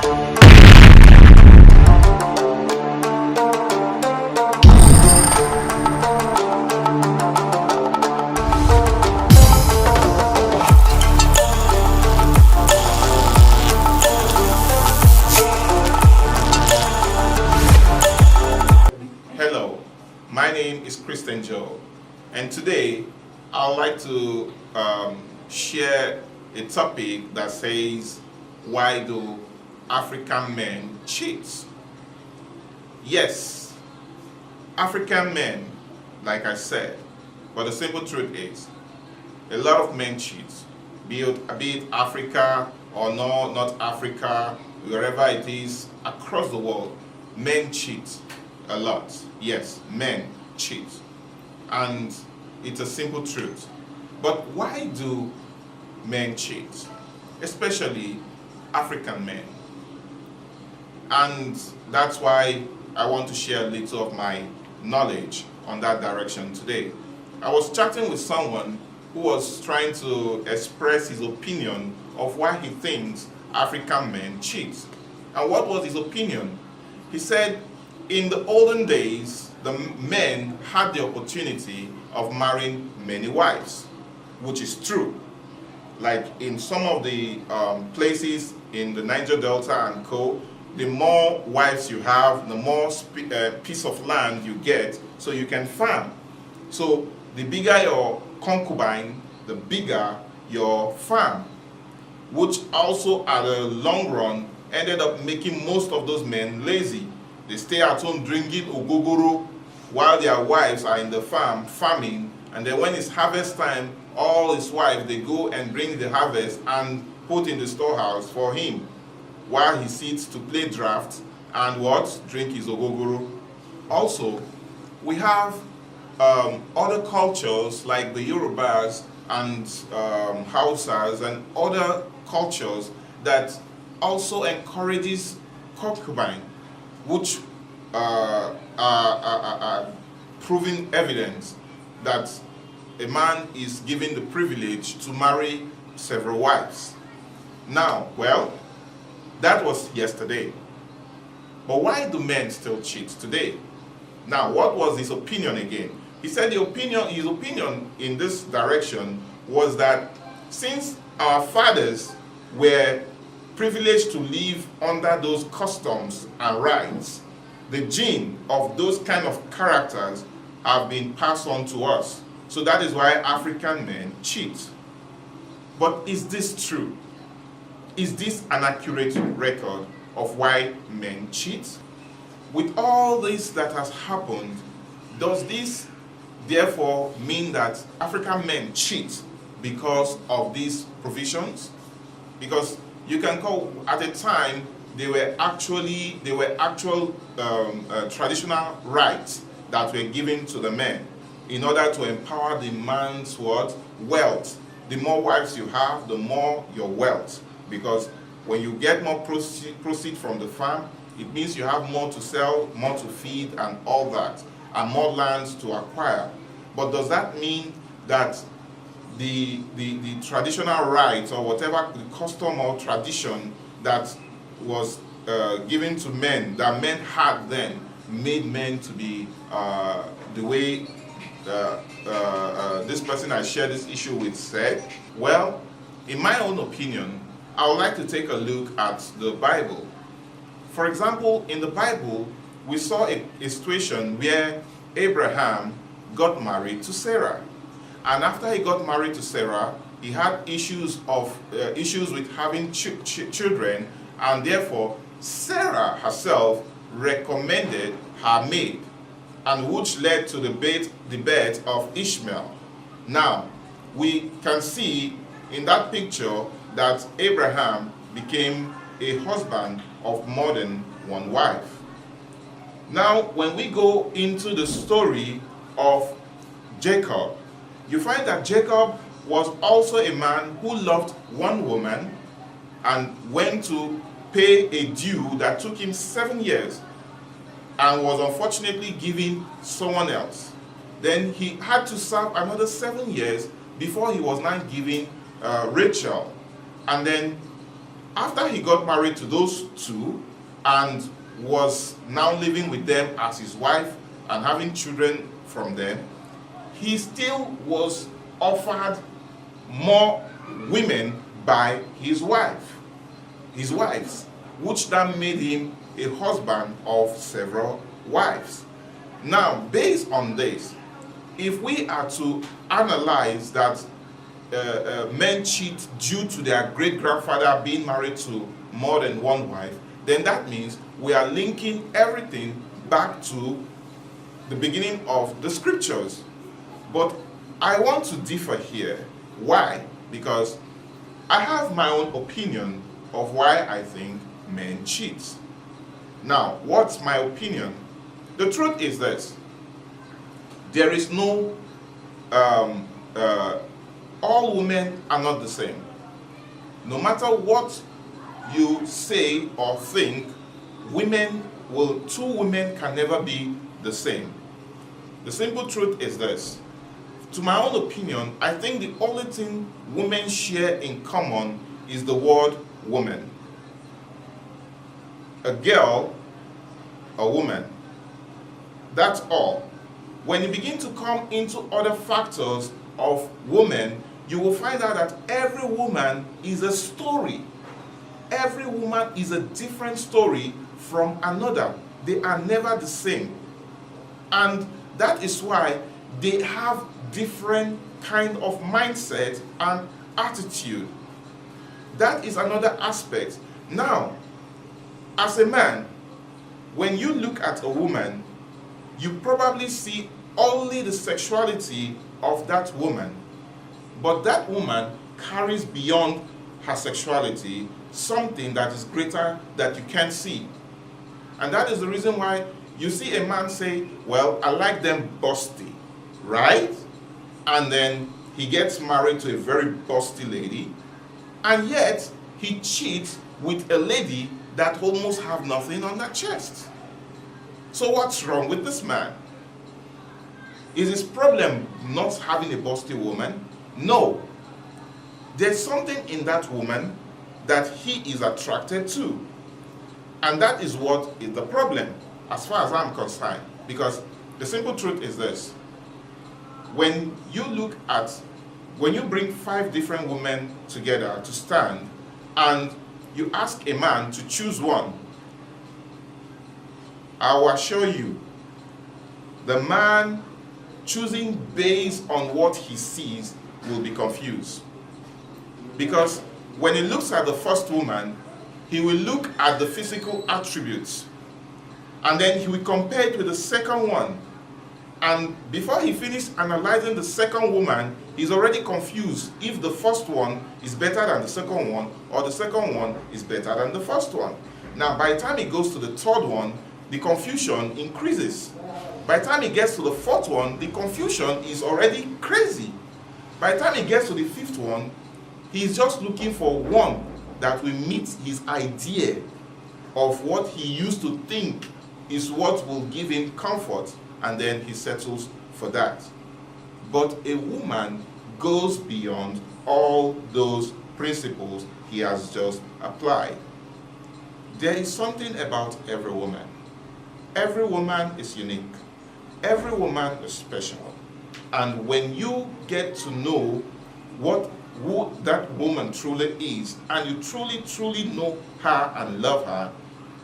Hello, my name is Christian Joe, and today I would like to share a topic that says, why do African men cheat? Yes, African men, like I said, but the simple truth is, a lot of men cheat, be it Africa or not Africa, wherever it is, across the world, men cheat a lot. Yes, men cheat. And it's a simple truth. But why do men cheat? Especially African men. And that's why I want to share a little of my knowledge on that direction today. I was chatting with someone who was trying to express his opinion of why he thinks African men cheat. And what was his opinion? He said, in the olden days, the men had the opportunity of marrying many wives, which is true. Like in some of the places in the Niger Delta and co, the more wives you have, the more piece of land you get, so you can farm. So the bigger your concubine, the bigger your farm, which also at the long run ended up making most of those men lazy. They stay at home drinking ogogoro while their wives are in the farm farming, and then when it's harvest time, all his wives, they go and bring the harvest and put in the storehouse for him while he sits to play draft and what? Drink his ogogoro. Also, we have other cultures like the Yorubas and Hausas and other cultures that also encourages concubine, which are proving evidence that a man is given the privilege to marry several wives. Now, well, that was yesterday. But why do men still cheat today? Now, what was his opinion again? He said his opinion in this direction was that since our fathers were privileged to live under those customs and rights, the gene of those kind of characters have been passed on to us. So that is why African men cheat. But is this true? Is this an accurate record of why men cheat? With all this that has happened, does this therefore mean that African men cheat because of these provisions? Because you can call, at a time, they were actual traditional rights that were given to the men in order to empower the man's what? Wealth. The more wives you have, the more your wealth. Because when you get more proceed from the farm, it means you have more to sell, more to feed, and all that, and more lands to acquire. But does that mean that the traditional rights or whatever the custom or tradition that was given to men, that men had then, made men to be the way this person I shared this issue with said? Well, in my own opinion, I would like to take a look at the Bible. For example, in the Bible, we saw a situation where Abraham got married to Sarah. And after he got married to Sarah, he had issues with having children, and therefore Sarah herself recommended her maid, and which led to the birth of Ishmael. Now, we can see in that picture that Abraham became a husband of more than one wife. Now, when we go into the story of Jacob, you find that Jacob was also a man who loved one woman and went to pay a due that took him 7 years and was unfortunately given someone else. Then he had to serve another 7 years before he was now given Rachel. And then After he got married to those two and was now living with them as his wife and having children from them, he still was offered more women by his wives, which then made him a husband of several wives. Now, based on this, if we are to analyze that men cheat due to their great-grandfather being married to more than one wife, then that means we are linking everything back to the beginning of the scriptures. But I want to differ here. Why? Because I have my own opinion of why I think men cheat. Now, what's my opinion? The truth is this: there is no all women are not the same. No matter what you say or think, two women can never be the same. The simple truth is this: to my own opinion, I think the only thing women share in common is the word woman. A girl, a woman. That's all. When you begin to come into other factors of women, you will find out that every woman is a story. Every woman is a different story from another. They are never the same. And that is why they have different kind of mindset and attitude. That is another aspect. Now, as a man, when you look at a woman, you probably see only the sexuality of that woman. But that woman carries beyond her sexuality something that is greater that you can't see. And that is the reason why you see a man say, well, I like them busty, right? And then he gets married to a very busty lady, and yet he cheats with a lady that almost have nothing on her chest. So what's wrong with this man? Is his problem not having a busty woman? No. There's something in that woman that he is attracted to. And that is what is the problem, as far as I'm concerned. Because the simple truth is this: when you bring 5 different women together to stand, and you ask a man to choose one, I will assure you, the man choosing based on what he sees will be confused. Because when he looks at the first woman, he will look at the physical attributes, and then he will compare it with the second one. And before he finishes analyzing the second woman, he's already confused if the first one is better than the second one, or the second one is better than the first one. Now, by the time he goes to the third one, the confusion increases. By the time he gets to the fourth one, the confusion is already crazy. By the time he gets to the fifth one, he's just looking for one that will meet his idea of what he used to think is what will give him comfort, and then he settles for that. But a woman goes beyond all those principles he has just applied. There is something about every woman. Every woman is unique. Every woman is special. And when you get to know who that woman truly is, and you truly know her and love her,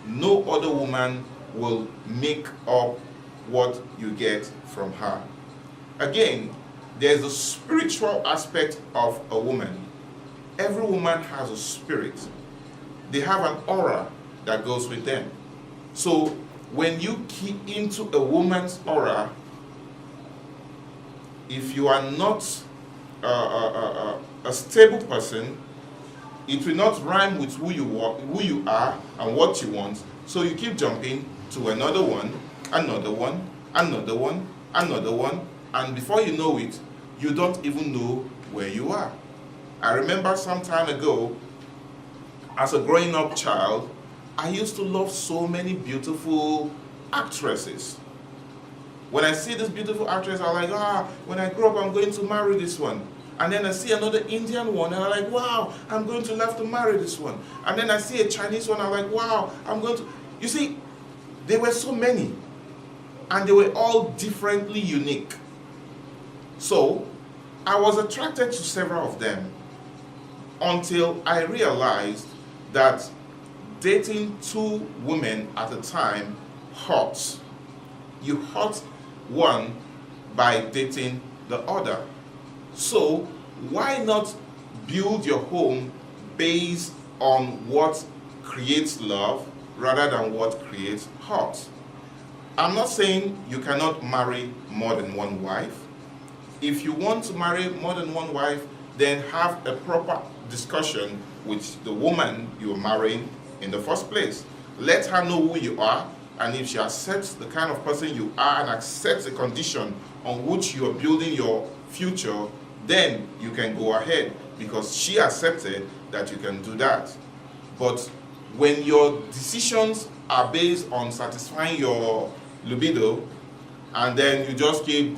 no other woman will make up what you get from her. Again, there's a spiritual aspect of a woman. Every woman has a spirit. They have an aura that goes with them. So when you key into a woman's aura, if you are not a stable person, it will not rhyme with who you are and what you want. So you keep jumping to another one, another one, another one, another one, and before you know it, you don't even know where you are. I remember some time ago, as a growing up child, I used to love so many beautiful actresses. When I see this beautiful actress, I'm like, when I grow up, I'm going to marry this one. And then I see another Indian one, and I'm like, wow, I'm going to love to marry this one. And then I see a Chinese one, I'm like, wow, I'm going to... You see, there were so many, and they were all differently unique. So, I was attracted to several of them until I realized that dating two women at a time hurts. You hurt one by dating the other. So why not build your home based on what creates love rather than what creates hurt? I'm not saying you cannot marry more than one wife. If you want to marry more than one wife, then have a proper discussion with the woman you're marrying in the first place. Let her know who you are, and if she accepts the kind of person you are and accepts the condition on which you are building your future, then you can go ahead, because she accepted that you can do that. But when your decisions are based on satisfying your libido, and then you just keep,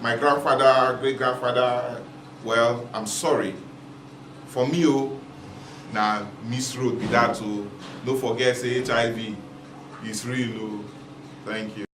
my grandfather, great-grandfather, well, I'm sorry. For me, now Miss Road be that, no forget say HIV is real. Thank you.